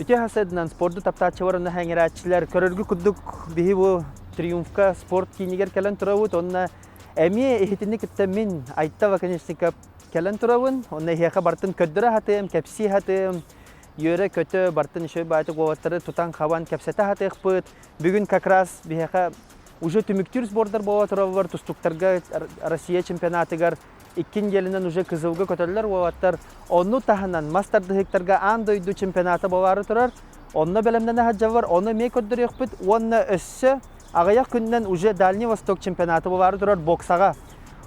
Күте хасыдынан спорту таптачы барына хәңерәтчілер көрөргү күддік бихи бу триумфка спорт кийинигер кәлен турабыт. Онна әме эхитинник мен айттава, конечно, кәлен турабын. Онна эхеха бартын көддірі хатым, кәпси хатым, йөрі көті бартын шөй бәйті қоваттары тутан хаван кәпсеті хатық бұд. Бүгін как раз бихеха уже түміктір сбордар бова турабыр, тустуктарға Россия чемпионатыгар иккин елінен уже кызылғы көтелер боваттар. Onu tahanan master dihiktarga andoydu чемпионаты бовары турар. Onu белемден хаджавар, onu ме көддір екпіт, onu өссі ағаяқ күннен уже Дальний Восток чемпионаты бовары турар боксаға.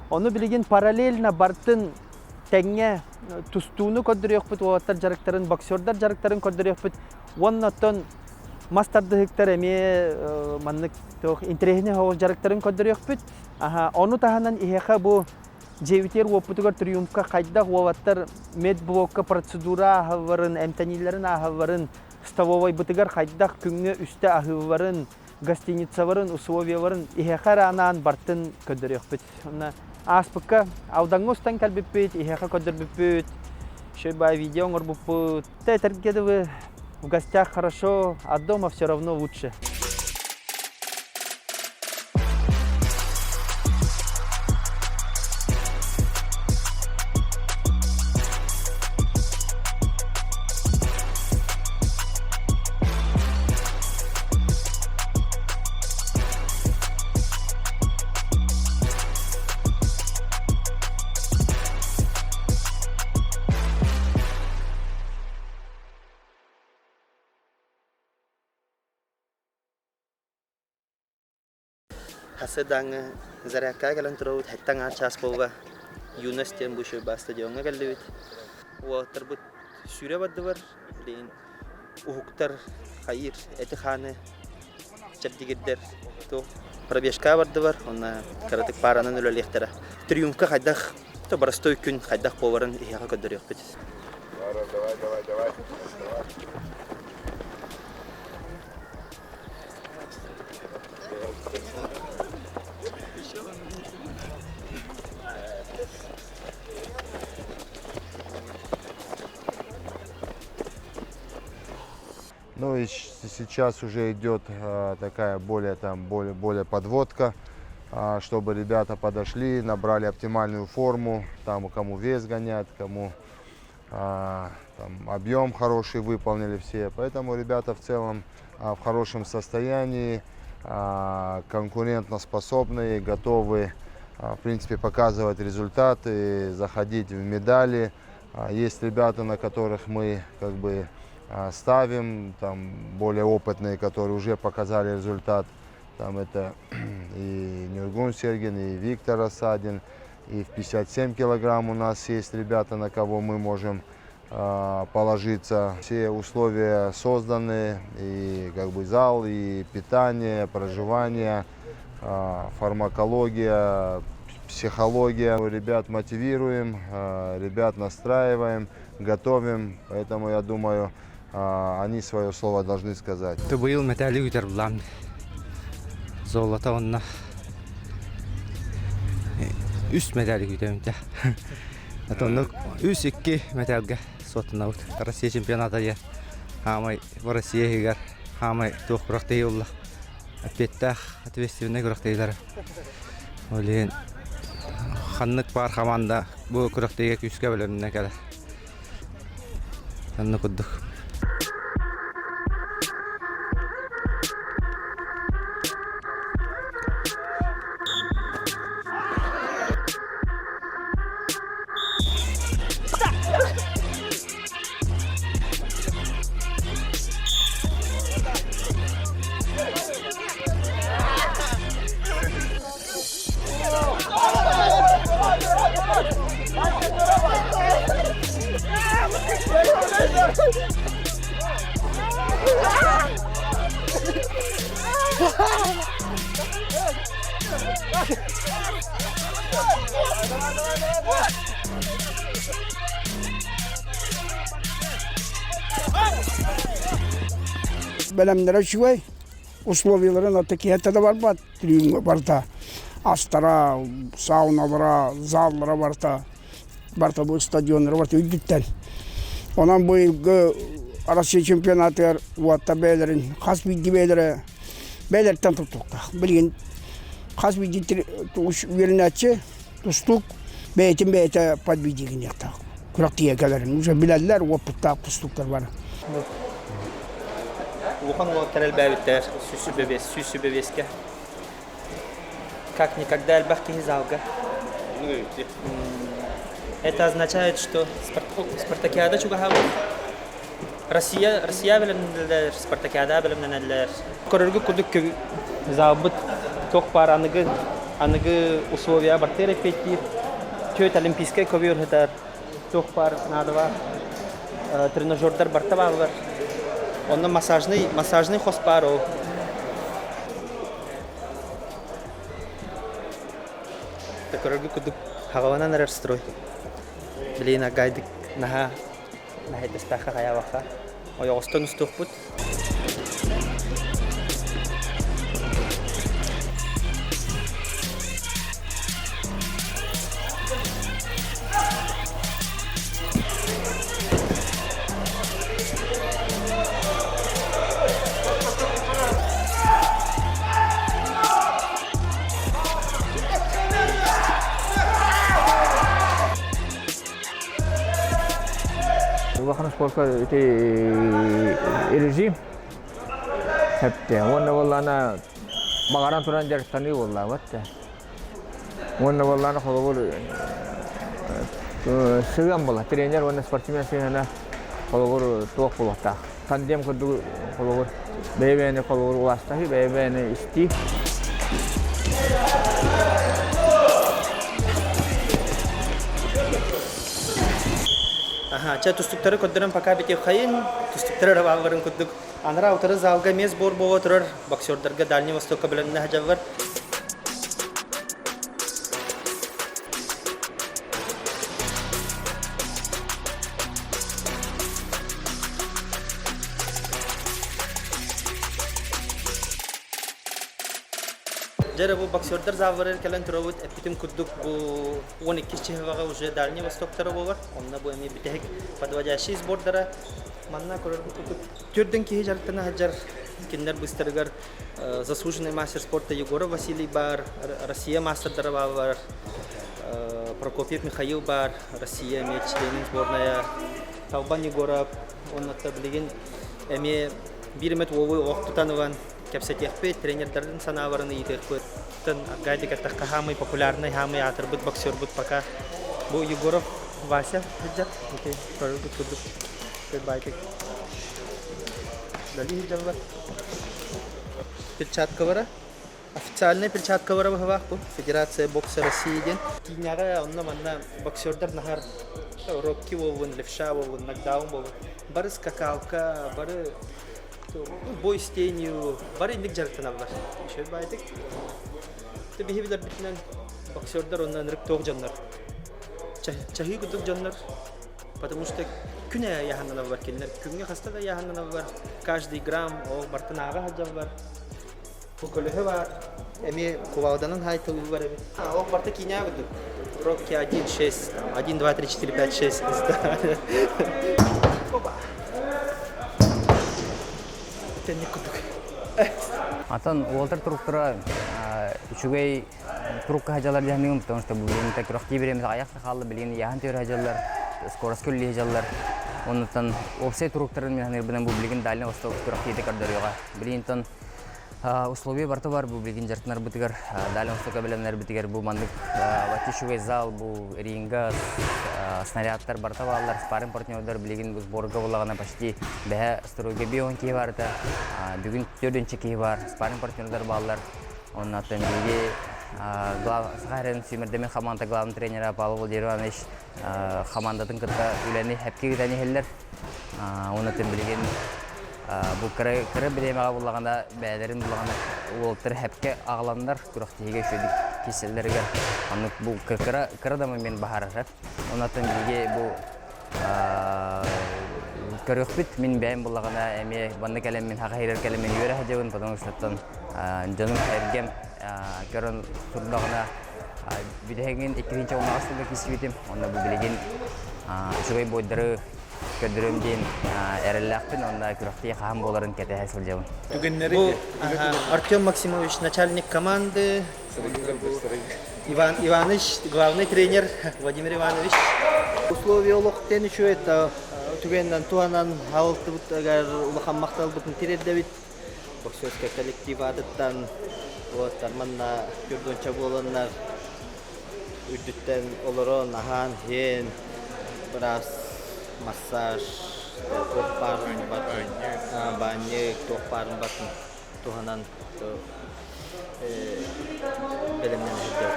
Onu білген параллельно бартын тәңе тустуыны көддір екпіт, боваттар жарықтарын, боксердар жарықтарын көддір екпіт. Onu тон master dihiktar әме маннық интерехіне хоғыз жарықтарын көддір екпіт. Onu tahanan ихеха bu Жевитер опытыгар триумфка қайдақ олаттар медблокка процедура ағыварын, әмтәнелерін ағыварын, столовой бұтыгар қайдақ күнге үсті ағыварын, гостиницаварын, условияварын ихеқар анан бартын көдір еқпіт. Аспыққа ауданғы ұстан кәлбіппет, ихеқа көдір біппет, шөйбай видео оңыр бұппет. Тәтіргеді вы в гостях хорошо, а дома все равно лучше. Хасыдаңы зарякка кәлін тұрауыд, әттің арчас болға юностен бұшы ба стадионға кәлді бет. Оғаттар бұд сүре бады бар, дейін ұхықтар қайыр, әті қаны чәбдегердер. Пробежка барды бар, оны қаратық паранын өлелектері. Триумфқа қайдақ, барастой күн қайдақ боларын еға көдір еқ бет. Давай. Ну и сейчас уже идет такая более подводка, чтобы ребята подошли, набрали оптимальную форму, там кому вес гонять, кому объем хороший выполнили все. Поэтому ребята в целом в хорошем состоянии, конкурентоспособные, готовы в принципе показывать результаты, заходить в медали. Есть ребята, на которых мы ставим, там более опытные, которые уже показали результат. Там это и Нюргун Сергин, и Виктор Осадин, и в 57 килограмм у нас есть ребята, на кого мы можем положиться. Все условия созданы, и зал, и питание, проживание, фармакология, психология. Ребят мотивируем, ребят настраиваем, готовим, поэтому я думаю, они свое слово должны сказать. Ты был металлик утерблам, золото онна, üst металлик утерблам, а то ну üst икки металлга сотнаут. Россия чемпионата я, хамай в России игр, хамай тух практиюлла, опять ответственный практиюллар. Олен ханнык пар команда бу практиюллар күскә белемне кәлә. Ханны куддык. Белемлere şüvey, условияларын атаки хәтта бар бат, триумга барта, астара, сауналара, заллара барта bu stadionlara барта үддіттен. Ondan bu Россия чемпионаты уатта бәйлерін, қас бидді бәйлері бәйлерттен тұқтық. Білген қас бидді верінәтші тұстық бәйтін бәйті подбидеген яқтақ. Күрақтия кәлерін. Уже біләділер опыттақ тұстықтар бар. Ухан ол кәрел бәйбіттер, сүсі бәбеске. Как никогда әлбәқтіңіз алға. Это означает, что спартакиада чугахавы. Россия белемнәләр, спартакиада белемнәләр. Көрөргә күдүк забыт ток пар аныгы условия бартер репетир. Төт олимпийская ковер хәтер. Ток пар надава. Тренажердар бартаба бар. Онда массажный хоспар о. Көрөргә күдүк хагаванан строй. Блин, гайдик наха тестаха хаяваха. Оягыстан устук бут. Вахана спортка режим хепте. Онда боллана багаран туран жарыстаны болла батта. Онда боллана холгор сыган бола. Тренер онда спортсмен сыгана холгор тоқ болата. Тандем кырды холгор бебене холгор вастахи бебене исти. Ча тустуктары көддөрөн пока бите хайын, тустуктары рабагырын көддүк. Анара утары залга мез бор бого турар, боксердерге Дальний Востокка беленне хажабар. Жара бу боксердер заварыр келен туравыт эпитим куддук бу 12 чехвага уже Дальний Востоктары болар. Онна бу эми битек подводящий сбордара манна көрөр куддук. Түрдөн кии жарыктана хаджар киндер быстыргар заслуженный мастер спорта Егоров Василий бар, Россия мастердары бар, Прокопьев Михаил бар, Россия меч членин сборная, Талбан Егоров, оннатта билген эми биремет овой октутаныван кепсетехпе тренердердин санаварын ийтекпеттен гайдик атакка хамый популярный хамый атырбыт боксер бут пока бу Егоров Вася хиджат окей көрүлүп кудук байтик дали хиджат перчатка бара официальная перчатка бара бахва Федерация бокса России ден киняга онна манна боксердер нахар рокки вовун левша вовун нокдаун вовун бары скакалка бары бой с тенью, бары индик жарыктана бар. Шөй байтык. Те бихибилер битинен боксердер оннан рык тоқ жаннар. Чахи күдік жаннар. Потому что күне яханнана бар келінер. Күнге хаста да яханнана бар. Каждый грамм о бартын аға хаджав бар. Куколығы бар. Эми кувалданын хайтылы бар эми. О барты киня күдік. Рокки 1-6, 1, 2, 3, 4, 5, 6. Опа. Atan Walter Truktara üçügey Trukka hajalar jahning потому что бүгүн так рахти беремиз аякта калды билген яхан төр хажалар скорость көлли хажалар онтан офсайт Труктарын мен билген бу билген Дальний Восток рахти декардырга билген условия барты бар бу билген жартынар битигер Дальний Востокка биленер битигер бу мандык ватишугай зал бу ринга снарядтар барта балдар спарринг партнердер билген бу сборга булагана почти бе стройга бион ки барда бүгүн 4-нче ки бар спарринг партнердер балдар оннан биге Сахарин Сүймердемен команда главный тренера Павел Владимирович командатын кытта үләне хәпке гидәне хәлләр оннан билген бу кыры билемага булаганда бәйләрен булаганда ултыр хәпке агландар күрәктеге шөдик киселләргә аны бу кыры да мен бахарар оннан биге бу көрөкбит мен бәйм булаганда эме банда калем мен хакайрар калем мен юре хаҗабын потому что тан жаным хәйргәм көрөн турдагына бидеген 2-нче уңашында кисибитим онда бу билеген шугай бойдары көдөрөм дейін әрелләқпен, онда күріқті қағам боларын кәтәхә сылжауын. Бу Артем Максимович, начальник команды. Иван Иванович, главный тренер Владимир Иванович. Условия улуқтен еще это түгеннен туанан халықты бұттагар улахан мақтал бұтын терердебит. Боксерский коллектив адыттан вот арманна көрдөнча боланнар үддүттен олорон ахан хен біраз массаж тоқпарын батын банник тоқпарын батын туганан белемнен жүрдө.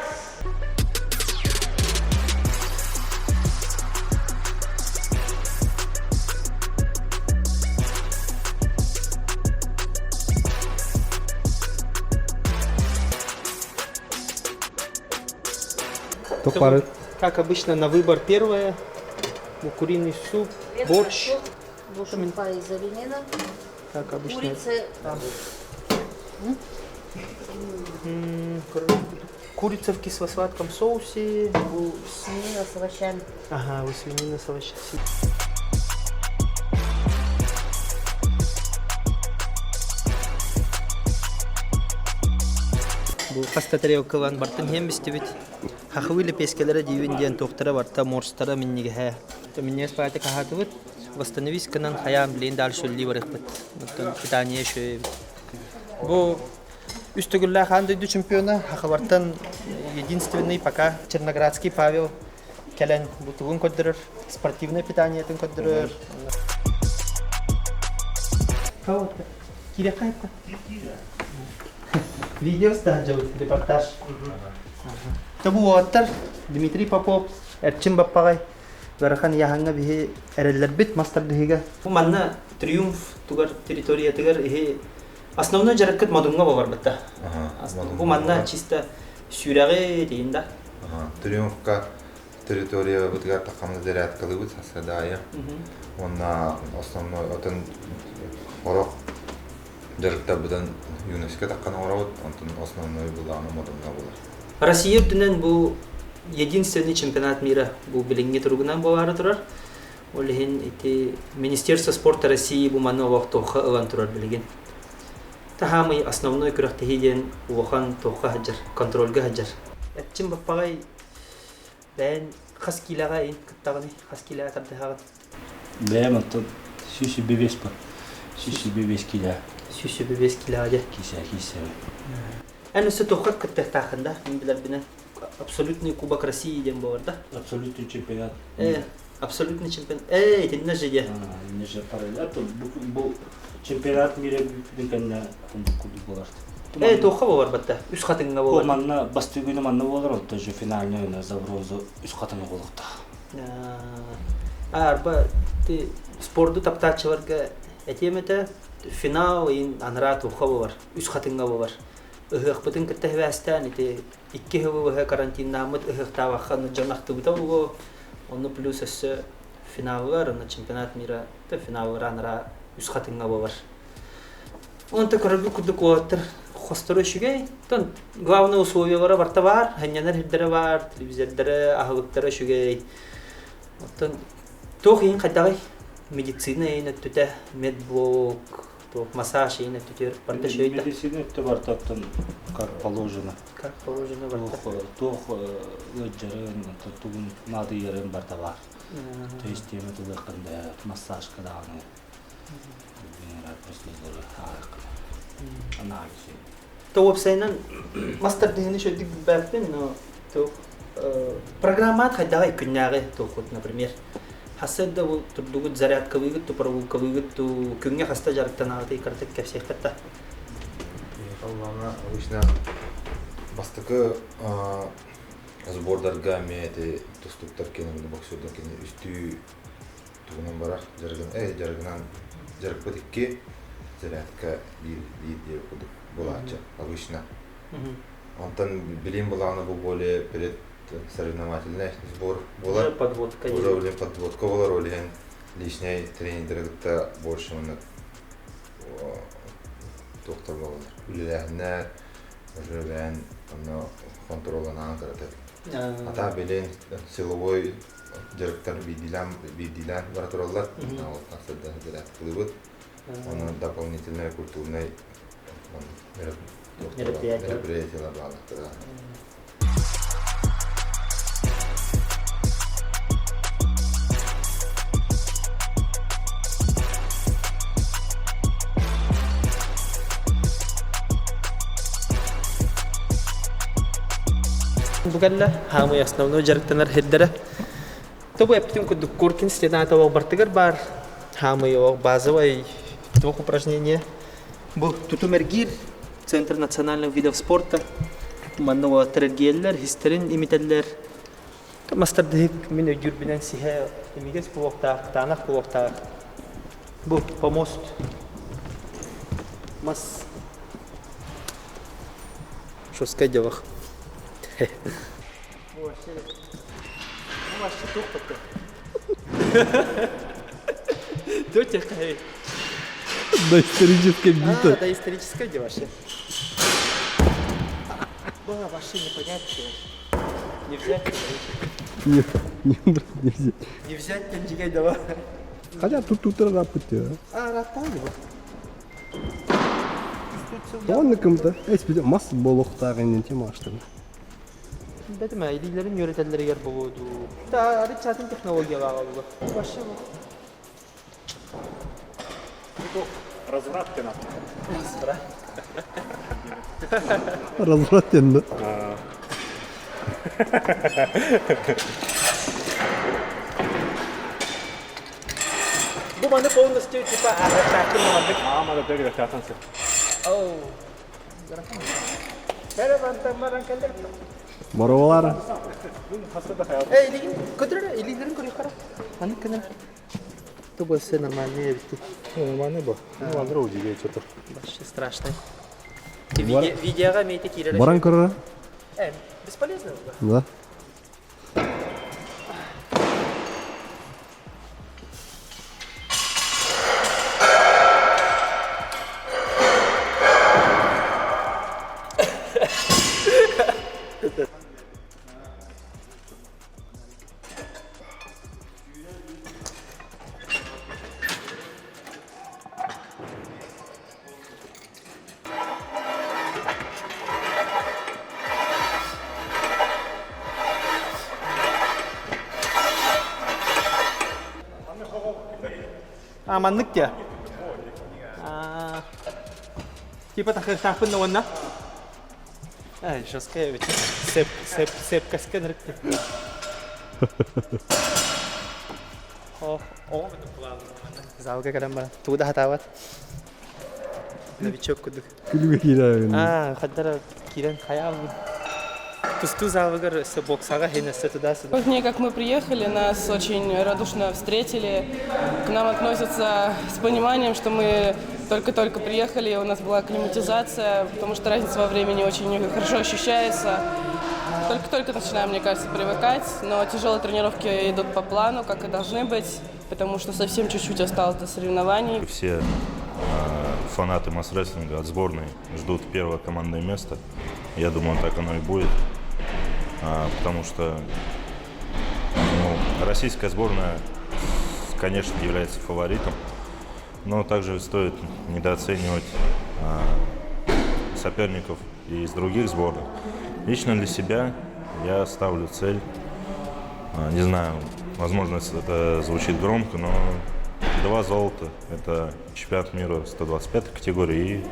Как обычно, на выбор первое. Куриный суп, борщ. Шумпа из оленина, Как обычно. курица, Курица в кисло-сладком соусе. свинина с овощами. Ага, вы свинина с овощами. Бұл қаста тарелкалан бартын хембістебет. Хахывылы пескелері дейін дейін тоқтары барта морстары миннеге хә. Минне спайты кахатывыт. Восстановись канан хаям блин дал шөлли барық бит. Питание шөй. Бұл үстігілі хандыйды чемпиона. Хахывартан единственный пока Черноградский Павел Келен бутылын көддірір. Спортивное питание тын көддірір. Кауытты. Кирек қайыпты. Видео станжауд, репортаж. Табу оттар Дмитрий Попов, Эрчин Баппагай, Варахан Яханга бихе эреллер бит мастер дихига. Бу манна триумф тугар территория тугар ихе основной жаракат мадунга бар бата. Бу манна чисто сюряге дейинда. Триумфка территория бутгар такамда дерят калыбыт асадая. Онна основной отын орок жаракта будан ЮНЕСКО таккан орот, онтон основной была мадунга була. Россия дүнен бу единственный чемпионат мира бу билинге тургунан бары турар. Олехин ити Министерство спорта России бу маны вақтоха ылан турар билген. Тахамый основной күрәхте хиден ухан тоха хаҗар, контрольга хаҗар. Әтчим баппагай бән хаскилага ин кыттагыны, хаскилага тартыган. Бәм антон шиши бебеспа. Шиши бебескиля. Шиши бебескиля. Кисе. Әнә тоха кыттагында, мин биләр бина абсолютный кубок России дигән бар да. Абсолютный чемпионат. Абсолютный чемпион. Это не же я. Не же параллельно. Бу чемпионат мира дигәндә кубок булар. Тоха бар бата. Үз хатыңга Бу бар. манна бастыгыны манна булар, тоже финальный на за бронзу үз хатыңга булыкта. Арба ти спорту таптачыларга этемете финал ин анра тоха бар. Үз хатыңга бар. Ыгык бутын кытта хәстән ите 2 хәве карантиннамыт ыгык тавахны җанакты бутау. Оны плюс эссе финаллар на чемпионат мира, та финаллар анра үз хатыңга бар. Онта көрөбү кудук оттыр. Хостары шүгей. Тон главный условиялары барта бар, хәннәләр хиддәре бар, телевизордары, ахылыктары шүгей. Оттан тохин кадагы медицина ины төтә, медблок, то массаж ины төтә барта шөйдә. Медицина төтә бар тактан как положено. Как положено барта. Тох өҗәрен, тугын нады ярын барта бар. То есть тема туда кандай массаж кадагы. Генерал процедуры анализ. То вебсайнан мастер дигән шөйдик бәппен, но то программа кадагы көннәгы то хот, например. Хасәдә бу турдугы зарядка выгыт, то прогулка выгыт, то көнгә хаста жарыктан аты картек кепсек катта. Обычно бастыкы сбордарга мете тустуктар кенен боксердер кенен үстү тугунан барак жаргынан жарык битикке зарядка бир кудук булача обычно. Онтан билим буланы бу более перед соревновательный сбор була. Подводка. Уже подводка була ролен лишний тренердер больше он доктор булар. Үлеләрне уже бән аны контроллана карата Ата белен силовой жарыктар видилан баратураллар. Вот асырда жарат кылыбыт. Оны дополнительное культурное мероприятиялар багыттыра. Бугалла хамы основной жарыктанар хеддера. Тобу эптин кудук куркин стена того бартыгар бар. Хамы его базовый двух упражнения. Был тутумергир, Центр национальных видов спорта. Манного трергеллер, хистерин имиталлер. Мастардык мен өйдүр бинен сиhe имигес кулоктак, танак кулоктак. Бу помост. Мас. Что сказать? Вообще тупо-то. Дотихай. Доисторическая бита. Доисторическая где вообще? Было вообще непонятно. Не взять. Не взять. Не взять, тенджигай давай. Хотя тут рапыты. Рапал его. Onu kımda. Espri mas boluqta genen tema açtım. Dedim ya, iyilerin yönetenleri yer buldu. Daha çatın teknoloji var oldu. Başka mı? Разврат канал. Разврат yanında. Bu bana полностью типа атаки надо. Мама да бегает атансы. Оу. Merhaba, tamam kaldır. Баровалар. Илигерин көрüyor kara. Hani kadar. То было все нормально, ведь. Нормально было. Ну, Андро удивил что-то. Вообще страшно. Ты видео имеете кирера? Баран көрөр. Бесполезно. Да. Маннык ya. Типа так на вон. Жесткая ведь. Сеп каскадр. О, залга карамба. Туда хатават. Новичок куда. Күлүгө кирен. Хаддара кирен хаял. Тусту залгар с боксага хенесе туда-сюда. В дни, как мы приехали, нас очень радушно встретили. К нам относятся с пониманием, что мы только-только приехали, у нас была акклиматизация, потому что разница во времени очень хорошо ощущается. Только-только начинаем, мне кажется, привыкать, но тяжелые тренировки идут по плану, как и должны быть, потому что совсем чуть-чуть осталось до соревнований. Все фанаты масс-рестлинга от сборной ждут первое командное место. Я думаю, так оно и будет. Потому что российская сборная, конечно, является фаворитом, но также стоит недооценивать соперников из других сборных. Лично для себя я ставлю цель, не знаю, возможно, это звучит громко, но 2 золота. Это чемпионат мира 125 категории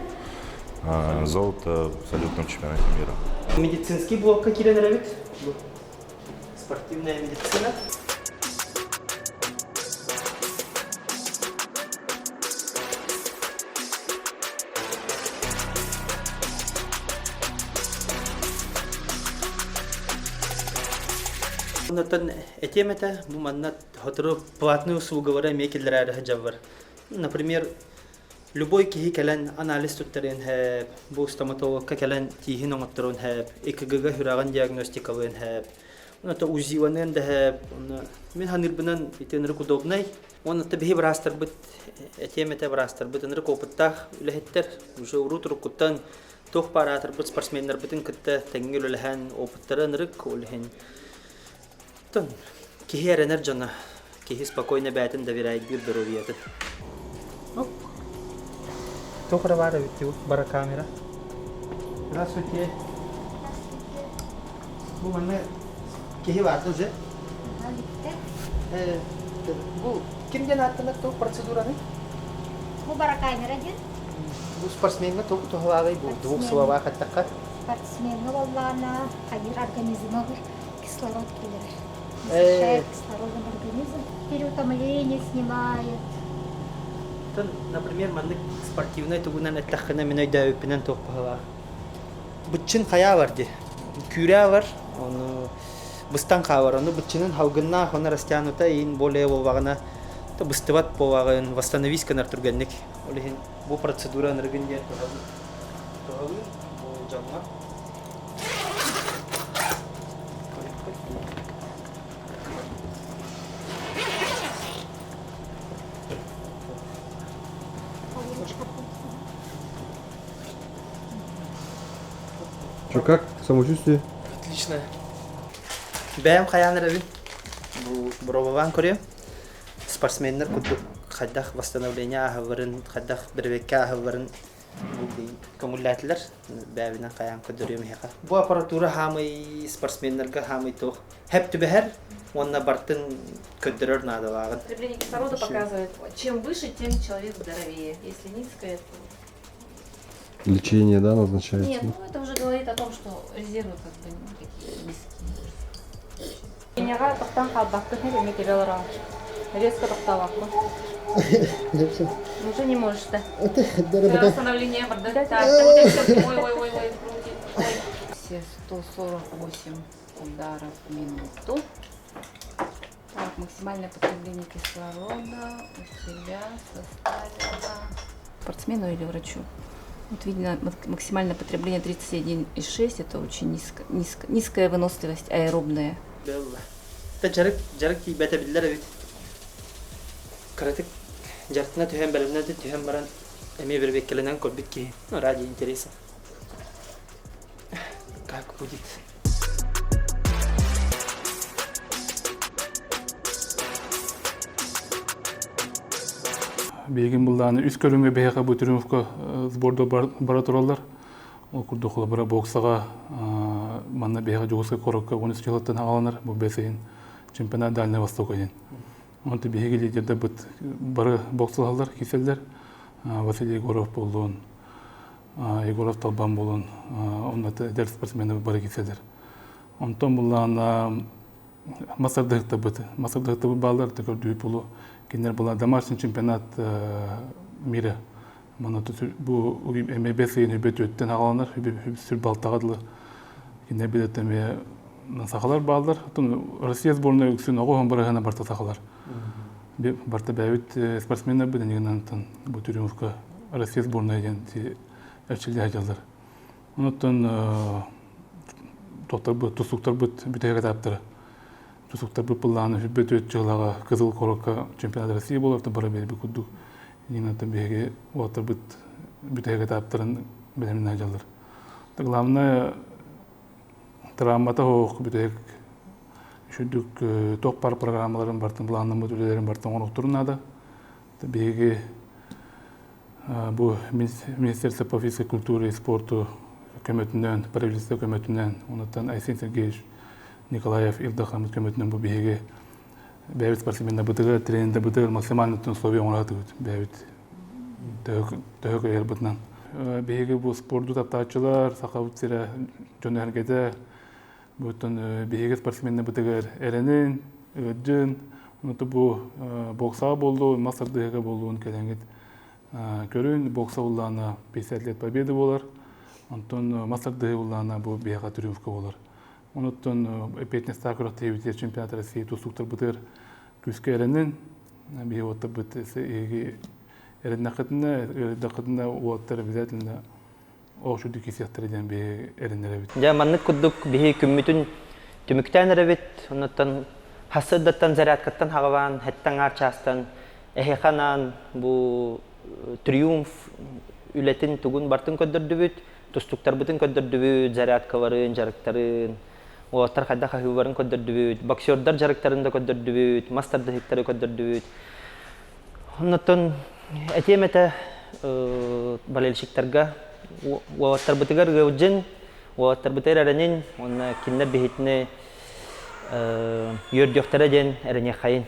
и золото в абсолютном чемпионате мира. Медицинский блок какие нравится? Спортивная медицина. Онтон этемете бу манна хотро платную услугу вара мекеллер хаҗавар. Например, любой кихи калан анализ туттарын һәп, бу стоматолог калан тиһин оңоттырын һәп, ЭКГ хураган диагностикалын һәп. Онто узиванын да һәп, мен ханыр бинан итенер удобный. Онто бихи брастер бит этемете брастер бит энер копыттах үләһеттер, уже урутур куттан Тух паратор бут спортсменнер бутын кытта теңгел үләһән опыттары нырык үләһен. Тон кихер энержана, кихи спокойно бәтен доверяет бир здоровьеты. Тохра бара бит бара камера. Здравствуйте. Bu bana kehi vardı уже. Bu kimden attınız bu prosedurani? Bu bara kamera değil. Bu sportsmenga toku tohlavay bu двух словах attaka. Спортсменга валлана hayır организма кислород келер. Насыщает кислородом организм. Переутомление снимает. Например, маннык спортивный тугунан аттахына мен ойда өпинен тохпала. Бутчин кая барды. Күрә бар. Оны быстан кавар. Оны бутчинын хаугынна хона растянута ин более болвагына то быстыват повагын восстановить канар турганник. Олехин бу процедура ныргынде тоһабы бу жамма. Что, как? Самочувствие? Отлично. Бәйм каяныр бит. Бу бровован көрем. Спортсменнер кудук хаддах восстановление ахварын, хаддах бервекка ахварын бу аккумуляторлар бәйбинен каян көдөрөм хека. Бу аппаратура хамый спортсменнерге хамый тох. Хәп түбәһәр, онна бартын көдөрөр надо вагын. Потребление кислорода показывает, чем выше, тем человек здоровее. Если низкое, то... Лечение, да, назначается? Нет, ну это уже говорит о том, что резервы как бы такие низкие. Кенега тоқтан қалбақты хәбеме келелер ал. Резко тоқтавақпы. Уже не можешь, да? Восстановление барды. Так, ой. Все 148 ударов в минуту. Так, максимальное потребление кислорода у себя составило спортсмену или врачу. Вот видно, максимальное потребление 31,6, это очень низкая выносливость, аэробная. Да, жарык бәтә билләр бит. Каратык жартына төһәм бәлемнән төһәм баран эме бер беккеленән көрбит ки. Ради интереса. Как будет? Бегин булданы үз көрүнгө бейга бу трюмфка сборда бара туралар. Ол курдукла бара боксага манна бейга жогуска корокка 13 жылдан аланар бу бесейин чемпионат Дальнего Востока ден. Онты беги лидерде бут бара боксалар киселдер. Василий Егоров болдун. Егоров Талбан болдун. Онда дер спортсмены бара киселдер. Онтон булданы Масардыкта бут. Масардыкта балдар көрдүү булу. Кинер была домашний чемпионат мира. Мана бу МБС-ийн хөбөт өттен агаланар, сүр балтагадылы. Кинер билетеме насахалар балдар. Россия сборная үксүн огон барагана барта сахалар. Барта бәйбит спортсменнер биден бу трюмфка Россия сборная ден эрчилде ажалдар. Онуттан токтор бу тусуктар бут бүтеге таптыры. Тусуктар бұпылланы хүббет өт жылаға Кызыл Корокка чемпионат России боларты бара бәлбі күдді. Енінаты бәге уаттар бүтәге таптырын бәлемін ажалыр. Главное травмата хоқ бүтәг үшүдік тоқ пар программаларын бартын, планның мүтілерін бартын оңықтырын ады. Бәге бұл Министерство по физической культуре и спорту көмөтінен, правительство көмөтінен, онаттан Айсен Сергеевич Николаев Илдахам көмөтүнөн бу беге бәйбит спортсменна бытыгы тренинде бытыгы максимально условия оңратып бәйбит төгө ел бытынан беге бу спорту таптаачылар сакабытсыра жөнөргеде бутун беге спортсменна бытыгы эренин өдүн онту бу бокса болду мастердыга болуун келеңит көрүн бокса уллана 50 лет победы болар онтон мастердыга уллана бу бега трюмфка болар. Онуттан 15 акырықты чемпионат России тусуктар бутыр күске эренин бе отта бут эги эреннакытына оттар обязательно ошуду кисяттырдан бе эреннер бит. Я маннык кудук бе күммүтүн түмүктен эребит, онуттан хасыдаттан зарядкаттан хагаван, хеттан арчастан эхеханан бу триумф үлетин тугун бартын көдөрдүбүт. тустуктар бутын көддөрдүбүт, зарядкаларын, жарыктарын, оттар кайда хахыбарын көддөрдүбүт, боксердар жарыктарын да көддөрдүбүт, мастарды хиттары көддөрдүбүт. Оннотон этемете болельщиктарга оттар бутыгар гөжен, оттар бутыр аранин, онна киндер бихитне йөрдөхтәре ден әрене хайын